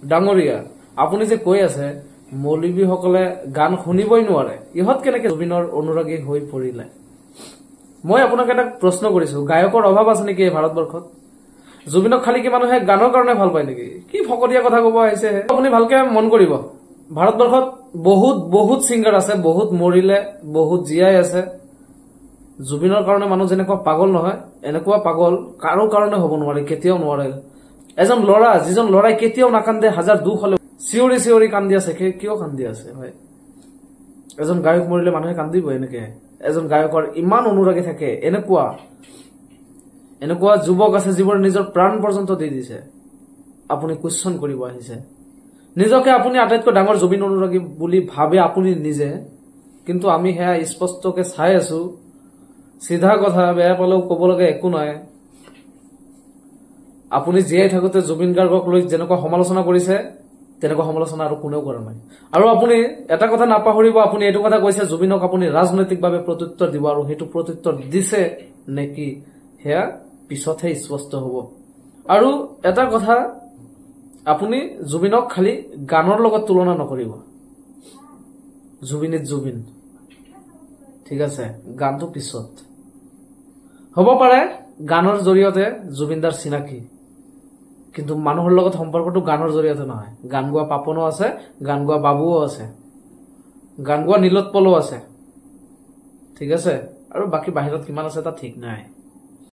ডাঙৰীয়া আপুনি যে কৈ আছে মৌলবীসকলে গান শুনিবই নোৱাৰে ইহত কেনেকে জুবিনৰ অনুৰাগী হৈ পৰিলে মই আপোনাক এটা প্ৰশ্ন কৰিছো গায়কৰ অভাৱ আছে নেকি ভাৰতবৰ্ষত জুবিনক খালি কি মানুহে গানৰ কাৰণে ভাল পায় নেকি কি ফকতীয়া কথা কব আহিছে আপুনি ভালকে মন কৰিব ভাৰতবৰ্ষত বহুত সিংগাৰ আছে বহুত মৰিলে বহুত জিয়াই আছে জুবিনৰ কাৰণে মানুহ যেনেকুৱা পাগল নহয় এনেকুৱা পাগল কাৰো কাৰণে হ'ব নোৱাৰে কেতিয়াও নোৱাৰে এজন লৰা যিজন লৰাই কেতিয়াও নাকান্দে হাজাৰ দুখ হলে চিঞৰি চিঞৰি কান্দি আছে কিয় কান্দি আছে হয় এজন গায়ক মৰিলে মানুহে কান্দিব এনেকে এজন গায়কৰ ইমান অনুৰাগী থাকে এনেকুৱা যুৱক আছে যিবোৰ নিজৰ প্ৰাণ পৰ্যন্ত দি দিছে আপুনি কোৱেশ্চন কৰিব আহিছে নিজকে আপুনি আটাইতকৈ ডাঙৰ জুবিন অনুৰাগী বুলি ভাবে আপুনি নিজে কিন্তু আমি হেয়া স্পষ্টকে চাই আছো সিধা কথা বেয়া পালেও ক'ব লাগে একো নাই আপুনি জীয়াই থাকোতে জুবিন গাৰ্গক লৈ যেনেকুৱা সমালোচনা কৰিছে তেনেকুৱা সমালোচনা আৰু কোনেও কৰা নাই আৰু আপুনি এটা কথা নাপাহৰিব আপুনি এইটো কথা কৈছে জুবিনক আপুনি ৰাজনৈতিকভাৱে প্ৰত্যুত্তৰ দিব আৰু হেতু প্ৰত্যুত্তৰ দিছে নেকি হেয়া পিছতহে স্পষ্ট হ'ব আৰু এটা কথা আপুনি জুবিনক খালি গানৰ লগত তুলনা নকৰিব জুবিন ঠিক আছে গানটো পিছত হ'ব পাৰে গানৰ জৰিয়তে জুবিনদাৰ চিনাকি কিন্তু মানুহৰ লগত সম্পৰ্কটো গানৰ জৰিয়তে নহয় গান গোৱা পাপনো আছে গান গোৱা বাবুও আছে গান গোৱা নীলোৎপলো আছে ঠিক আছে আৰু বাকি বাহিৰত কিমান আছে তা ঠিক নাই